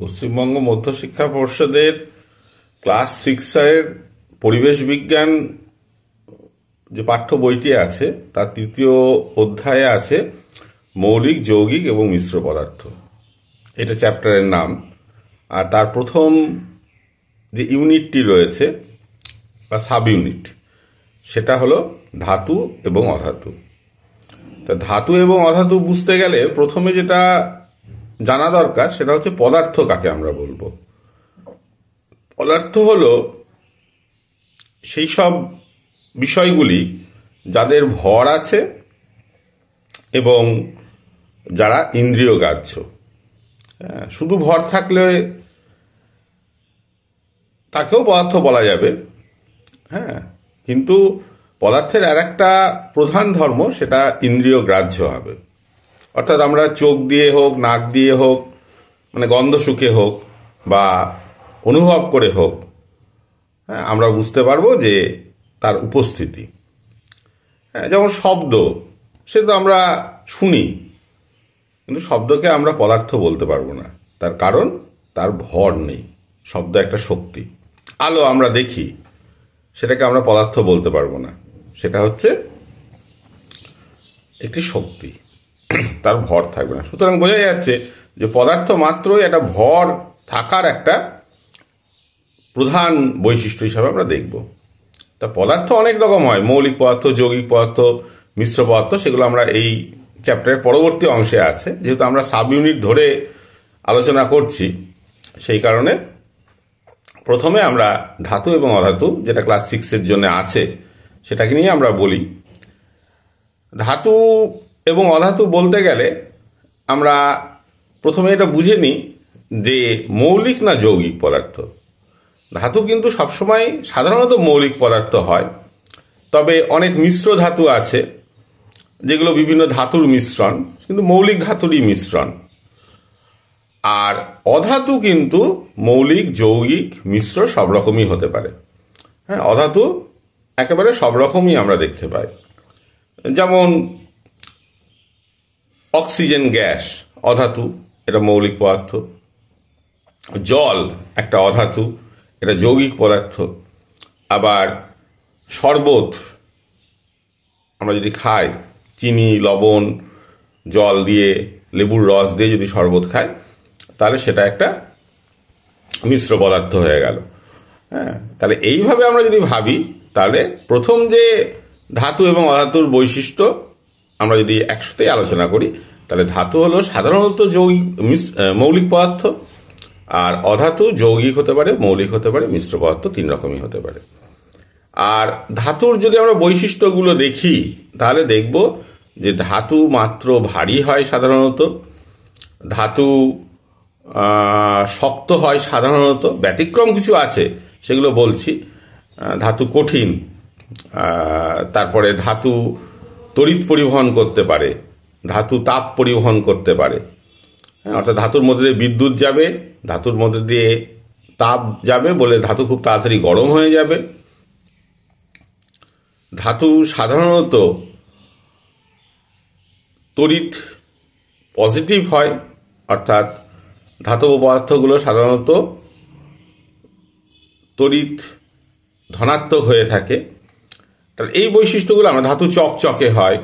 পশ্চিমবঙ্গ মধ্যশিক্ষা পর্ষদের ক্লাস 6-এর পরিবেশ বিজ্ঞান যে পাঠ্য বইটি আছে তার তৃতীয় অধ্যায়ে আছে মৌলিক, যৌগিক এবং মিশ্র পদার্থ। এটা চ্যাপ্টারের নাম। আর তার প্রথম যে ইউনিটটি রয়েছে বা সাব ইউনিট, সেটা হলো ধাতু এবং অধাতু। তা ধাতু এবং অধাতু বুঝতে গেলে প্রথমে যেটা জানা দরকার সেটা হচ্ছে পদার্থ কাকে আমরা বলবো। পদার্থ হলো সেই সব বিষয়গুলি যাদের ভর আছে এবং যারা ইন্দ্রিয় গ্রাহ্য। শুধু ভর থাকলে তাকেও পদার্থ বলা যাবে, কিন্তু পদার্থের আর একটা প্রধান ধর্ম, সেটা ইন্দ্রিয় গ্রাহ্য হবে। অর্থাৎ আমরা চোখ দিয়ে হোক, নাক দিয়ে হোক, মানে গন্ধ শুকে হোক বা অনুভব করে হোক, আমরা বুঝতে পারবো যে তার উপস্থিতি। যেমন শব্দ, সে তো আমরা শুনি, কিন্তু শব্দকে আমরা পদার্থ বলতে পারবো না। তার কারণ তার ভর নেই। শব্দ একটা শক্তি। আলো আমরা দেখি, সেটাকে আমরা পদার্থ বলতে পারবো না। সেটা হচ্ছে একটি শক্তি, তার ভর থাকবে না। সুতরাং বোঝা যাচ্ছে যে পদার্থ মাত্রই একটা ভর থাকার একটা প্রধান বৈশিষ্ট্য হিসাবে আমরা দেখব। তা পদার্থ অনেক রকম হয়, মৌলিক পদার্থ, যৌগিক পদার্থ, মিশ্র পদার্থ। সেগুলো আমরা এই চ্যাপ্টারের পরবর্তী অংশে আছে। যেহেতু আমরা সাব ইউনিট ধরে আলোচনা করছি, সেই কারণে প্রথমে আমরা ধাতু এবং অধাতু, যেটা ক্লাস 6-এর জন্য আছে, সেটাকে নিয়ে আমরা বলি। ধাতু এবং অধাতু বলতে গেলে আমরা প্রথমে এটা বুঝে নিই যে মৌলিক না যৌগিক পদার্থ। ধাতু কিন্তু সবসময় সাধারণত মৌলিক পদার্থ হয়, তবে অনেক মিশ্র ধাতু আছে যেগুলো বিভিন্ন ধাতুর মিশ্রণ, কিন্তু মৌলিক ধাতুরই মিশ্রণ। আর অধাতু কিন্তু মৌলিক, যৌগিক, মিশ্র সব রকমই হতে পারে। অধাতু একেবারে সব রকমই আমরা দেখতে পাই। যেমন অক্সিজেন গ্যাস অধাতু, এটা মৌলিক পদার্থ। জল একটা অধাতু, এটা যৌগিক পদার্থ। আবার শরবত আমরা যদি খাই, চিনি, লবণ, জল দিয়ে, লেবুর রস দিয়ে যদি শরবত খাই, তাহলে সেটা একটা মিশ্র পদার্থ হয়ে গেল। তাহলে এইভাবে আমরা যদি ভাবি, তাহলে প্রথম যে ধাতু এবং অধাতুর বৈশিষ্ট্য আমরা যদি একসাথে আলোচনা করি, তাহলে ধাতু হলো সাধারণত যৌগিক, মৌলিক পদার্থ, আর অধাতু যৌগিক হতে পারে, মৌলিক হতে পারে, মিশ্র পদার্থ, তিন রকমই হতে পারে। আর ধাতুর যদি আমরা বৈশিষ্ট্যগুলো দেখি, তাহলে দেখব যে ধাতু মাত্র ভারী হয় সাধারণত, ধাতু শক্ত হয় সাধারণত, ব্যতিক্রম কিছু আছে সেগুলো বলছি। ধাতু কঠিন, তারপরে ধাতু তড়িৎ পরিবহন করতে পারে, ধাতু তাপ পরিবহন করতে পারে। অর্থাৎ ধাতুর মধ্যে দিয়ে বিদ্যুৎ যাবে, ধাতুর মধ্যে দিয়ে তাপ যাবে বলে ধাতু খুব তাড়াতাড়ি গরম হয়ে যাবে। ধাতু সাধারণত তড়িৎ পজিটিভ হয়, অর্থাৎ ধাতব পদার্থগুলো সাধারণত তড়িৎ ধনাত্মক হয়ে থাকে। তাহলে এই বৈশিষ্ট্যগুলো আমরা, ধাতু চকচকে হয়,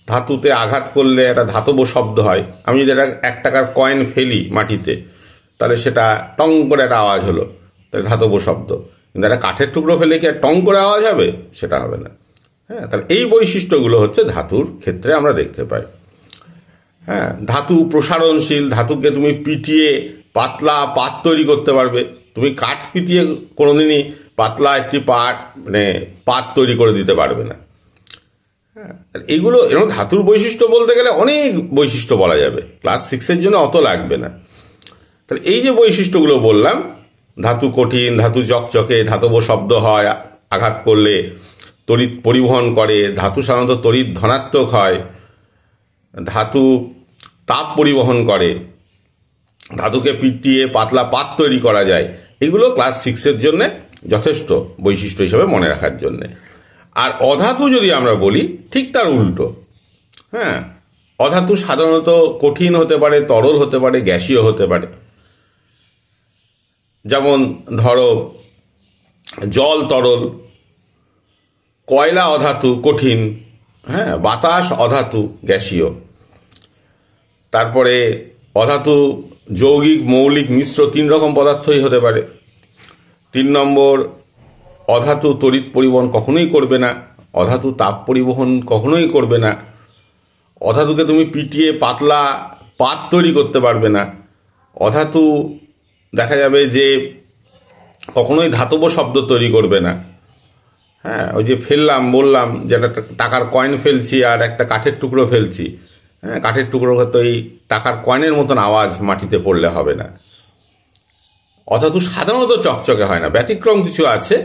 ধাতুতে আঘাত করলে একটা ধাতব শব্দ হয়। আমি যদি একটা 1 টাকার কয়েন ফেলি মাটিতে, তাহলে সেটা টং করে একটা আওয়াজ হলো, তাহলে ধাতব শব্দ। কিন্তু একটা কাঠের টুকরো ফেলে কি আর টং করে আওয়াজ হবে? সেটা হবে না। তাহলে এই বৈশিষ্ট্যগুলো হচ্ছে ধাতুর ক্ষেত্রে আমরা দেখতে পাই। ধাতু প্রসারণশীল, ধাতুকে তুমি পিটিয়ে পাতলা পাত তৈরি করতে পারবে। তুমি কাঠ পিটিয়ে কোনোদিনই পাতলা একটি পাত তৈরি করে দিতে পারবে না। এইগুলো এরকম ধাতুর বৈশিষ্ট্য বলতে গেলে অনেক বৈশিষ্ট্য বলা যাবে, ক্লাস 6-এর জন্য অত লাগবে না। তাহলে এই যে বৈশিষ্ট্যগুলো বললাম, ধাতু কঠিন, ধাতু চকচকে, ধাতব শব্দ হয়, আঘাত করলে তড়িৎ পরিবহন করে, ধাতু সাধারণত তড়িৎ ধনাত্মক হয়, ধাতু তাপ পরিবহন করে, ধাতুকে পিটিয়ে পাতলা পাত তৈরি করা যায়। এগুলো ক্লাস 6-এর জন্য যথেষ্ট বৈশিষ্ট্য হিসেবে মনে রাখার জন্য। আর অধাতু যদি আমরা বলি, ঠিক তার উল্টো। অধাতু সাধারণত কঠিন হতে পারে, তরল হতে পারে, গ্যাসীয় হতে পারে। যেমন ধরো জল তরল, কয়লা অধাতু কঠিন, হ্যাঁ, বাতাস অধাতু গ্যাসীয়, তারপরে অধাতু যৌগিক, মৌলিক, মিশ্র 3 রকম পদার্থই হতে পারে। 3 নম্বর, অধাতু তড়িৎ পরিবহন কখনোই করবে না, অধাতু তাপ পরিবহন কখনোই করবে না, অধাতুকে তুমি পিটিয়ে পাতলা পাত তৈরি করতে পারবে না, অধাতু দেখা যাবে যে কখনোই ধাতব শব্দ তৈরি করবে না। হ্যাঁ, ওই যে বললাম যে একটা টাকার কয়েন ফেলছি আর একটা কাঠের টুকরো ফেলছি, হ্যাঁ, কাঠের টুকরো হয়তো এই টাকার কয়েনের মতন আওয়াজ মাটিতে পড়লে হবে না। অধাতু সাধারণত চকচকে হয় না, ব্যতিক্রম কিছু আছে।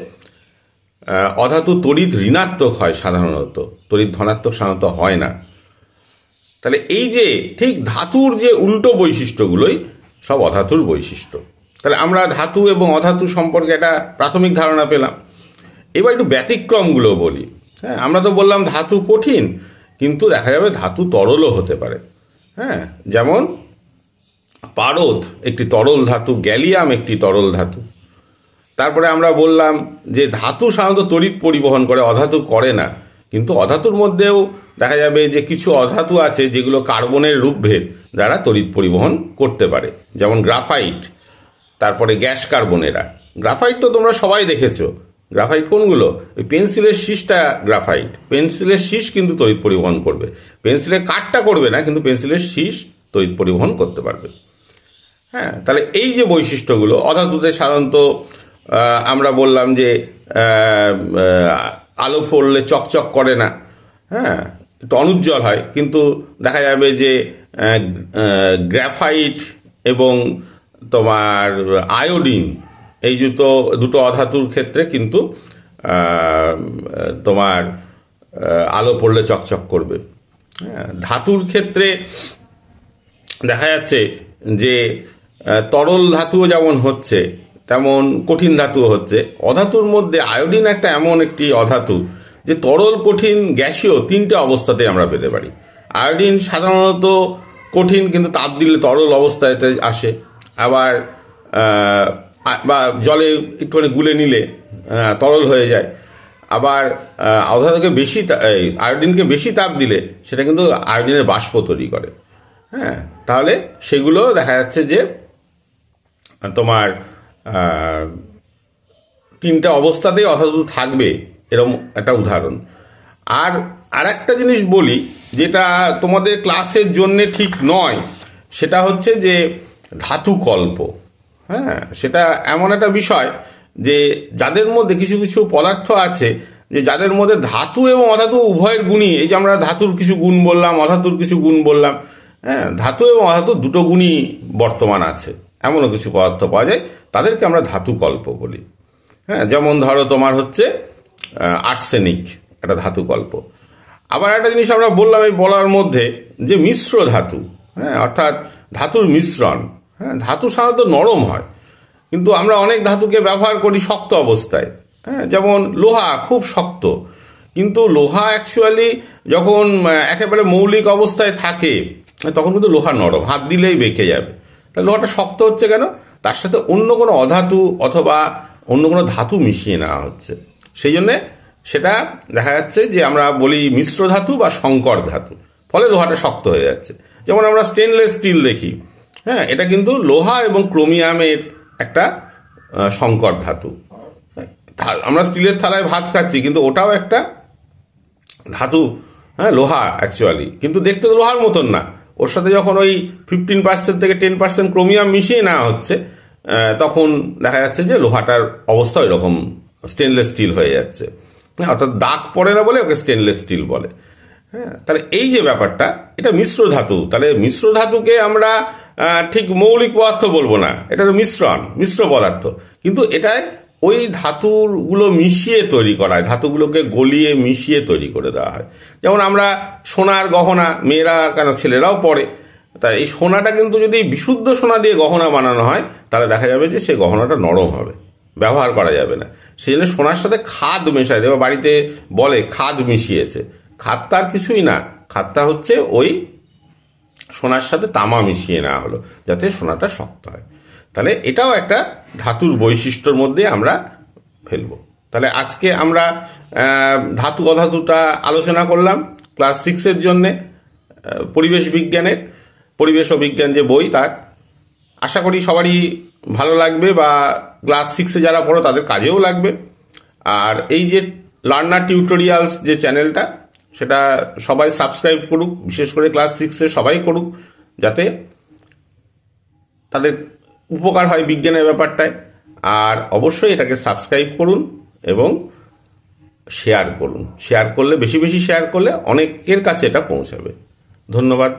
অধাতু তড়িৎ ঋণাত্মক হয় সাধারণত, তড়িৎ ধনাত্মক সাধারণত হয় না। তাহলে এই যে ঠিক ধাতুর যে উল্টো বৈশিষ্ট্যগুলোই সব অধাতুর বৈশিষ্ট্য। তাহলে আমরা ধাতু এবং অধাতু সম্পর্কে একটা প্রাথমিক ধারণা পেলাম। এবার একটু ব্যতিক্রমগুলো বলি। হ্যাঁ, আমরা তো বললাম ধাতু কঠিন, কিন্তু দেখা যাবে ধাতু তরলও হতে পারে। হ্যাঁ, যেমন পারদ একটি তরল ধাতু, গ্যালিয়াম একটি তরল ধাতু। তারপরে আমরা বললাম যে ধাতু সাধারণত তড়িৎ পরিবহন করে, অধাতু করে না। কিন্তু অধাতুর মধ্যেও দেখা যাবে যে কিছু অধাতু আছে যেগুলো কার্বনের রূপভেদ দ্বারা তড়িৎ পরিবহন করতে পারে, যেমন গ্রাফাইট, তারপরে গ্যাস কার্বনেরা। গ্রাফাইট তো তোমরা সবাই দেখেছো। গ্রাফাইট কোনগুলো? ওই পেন্সিলের শীষটা গ্রাফাইট। পেন্সিলের শীষ কিন্তু তড়িৎ পরিবহন করবে, পেন্সিলের কাঠটা করবে না, কিন্তু পেন্সিলের শীষ তড়িৎ পরিবহন করতে পারবে। হ্যাঁ, তাহলে এই যে বৈশিষ্ট্যগুলো অধাতুতে সাধারণত আমরা বললাম যে আলো পড়লে চকচক করে না, হ্যাঁ, একটু অনুজ্জ্বল হয়। কিন্তু দেখা যাবে যে গ্রাফাইট এবং তোমার আয়োডিন, এই দুটো অধাতুর ক্ষেত্রে কিন্তু তোমার আলো পড়লে চকচক করবে। হ্যাঁ, ধাতুর ক্ষেত্রে দেখা যাচ্ছে যে তরল ধাতুও যেমন হচ্ছে তেমন কঠিন ধাতুও হচ্ছে। অধাতুর মধ্যে আয়োডিন একটা এমন একটি অধাতু যে তরল, কঠিন, গ্যাসীয় 3টে অবস্থাতে আমরা পেতে পারি। আয়োডিন সাধারণত কঠিন, কিন্তু তাপ দিলে তরল অবস্থাতে আসে। আবার বা জলে একটুখানি গুলে নিলে তরল হয়ে যায়। আবার অধাতুকে আয়োডিনকে বেশি তাপ দিলে সেটা কিন্তু আয়োডিনের বাষ্প তৈরি করে। হ্যাঁ, তাহলে সেগুলো দেখা যাচ্ছে যে তোমার 3টে অবস্থাতেই অধাতু থাকবে, এরকম একটা উদাহরণ। আর একটা জিনিস বলি যেটা তোমাদের ক্লাসের জন্য ঠিক নয়, সেটা হচ্ছে যে ধাতুকল্প। হ্যাঁ, সেটা এমন একটা বিষয় যে যাদের মধ্যে কিছু কিছু পদার্থ আছে যে যাদের মধ্যে ধাতু এবং অধাতু উভয়ের গুণই, এই যে আমরা ধাতুর কিছু গুণ বললাম, অধাতুর কিছু গুণ বললাম, হ্যাঁ, ধাতু এবং অধাতু দুটো গুণই বর্তমান আছে, এমনও কিছু পদার্থ পাওয়া যায়, তাদেরকে আমরা ধাতুকল্প বলি। হ্যাঁ, যেমন ধরো তোমার হচ্ছে আর্সেনিক, একটা ধাতুকল্প। আবার একটা জিনিস আমরা বললাম এই বলার মধ্যে যে মিশ্র ধাতু, হ্যাঁ, অর্থাৎ ধাতুর মিশ্রণ। হ্যাঁ, ধাতু সাধারণত নরম হয়, কিন্তু আমরা অনেক ধাতুকে ব্যবহার করি শক্ত অবস্থায়। হ্যাঁ, যেমন লোহা খুব শক্ত, কিন্তু লোহা অ্যাকচুয়ালি যখন একেবারে মৌলিক অবস্থায় থাকে তখন কিন্তু লোহা নরম, হাত দিলেই বেঁকে যাবে। তাহলে লোহাটা শক্ত হচ্ছে কেন? তার সাথে অন্য কোনো অধাতু অথবা অন্য কোনো ধাতু মিশিয়ে নেওয়া হচ্ছে, সেই জন্যে সেটা দেখা যাচ্ছে যে আমরা বলি মিশ্র ধাতু বা সংকর ধাতু, ফলে লোহাটা শক্ত হয়ে যাচ্ছে। যেমন আমরা স্টেনলেস স্টিল দেখি, হ্যাঁ, এটা কিন্তু লোহা এবং ক্রোমিয়ামের একটা সংকর ধাতু। আমরা স্টিলের থালায় ভাত খাচ্ছি, কিন্তু ওটাও একটা ধাতু, হ্যাঁ, লোহা অ্যাকচুয়ালি, কিন্তু দেখতে তো লোহার মতন না। ওর সাথে যখন ওই 15% থেকে 10% ক্রোমিয়াম মিশিয়ে নেওয়া হচ্ছে, তখন দেখা যাচ্ছে যে লোহাটার অবস্থা ওই রকম স্টেনলেস স্টিল হয়ে যাচ্ছে। অর্থাৎ দাগ পড়ে না বলে ওকে স্টেনলেস স্টিল বলে। হ্যাঁ, তাহলে এই যে ব্যাপারটা, এটা মিশ্র ধাতু। তাহলে মিশ্র ধাতুকে আমরা ঠিক মৌলিক পদার্থ বলবো না, এটা মিশ্রণ, মিশ্র পদার্থ, কিন্তু এটায় ওই ধাতুগুলো মিশিয়ে তৈরি করা হয়, ধাতুগুলোকে গলিয়ে মিশিয়ে তৈরি করে দেওয়া হয়। যেমন আমরা সোনার গহনা, মেয়েরা কেন ছেলেরাও পরে, তাই এই সোনাটা কিন্তু যদি বিশুদ্ধ সোনা দিয়ে গহনা বানানো হয় তাহলে দেখা যাবে যে সেই গহনাটা নরম হবে, ব্যবহার করা যাবে না। সেই জন্য সোনার সাথে খাদ মেশায় দেবে, বাড়িতে বলে খাদ মিশিয়েছে। খাদটা আর কিছুই না, খাদটা হচ্ছে ওই সোনার সাথে তামা মিশিয়ে নেওয়া হলো যাতে সোনাটা শক্ত হয়। তাহলে এটাও একটা ধাতুর বৈশিষ্ট্যর মধ্যে আমরা ফেলবো। তাহলে আজকে আমরা ধাতু অধাতুটা আলোচনা করলাম ক্লাস 6-এর জন্যে, পরিবেশ বিজ্ঞানের, পরিবেশ ও বিজ্ঞান যে বই তার। আশা করি সবারই ভালো লাগবে, বা ক্লাস 6-এ যারা পড়ো তাদের কাজেও লাগবে। আর এই যে লার্নার টিউটোরিয়ালস যে চ্যানেলটা, সেটা সবাই সাবস্ক্রাইব করুক, বিশেষ করে ক্লাস 6-এ সবাই করুক, যাতে তাদের উপকার হয় বিজ্ঞানের ব্যাপারটায়। আর অবশ্যই এটাকে সাবস্ক্রাইব করুন এবং শেয়ার করুন। শেয়ার করলে, বেশি বেশি শেয়ার করলে অনেকের কাছে এটা পৌঁছাবে। ধন্যবাদ।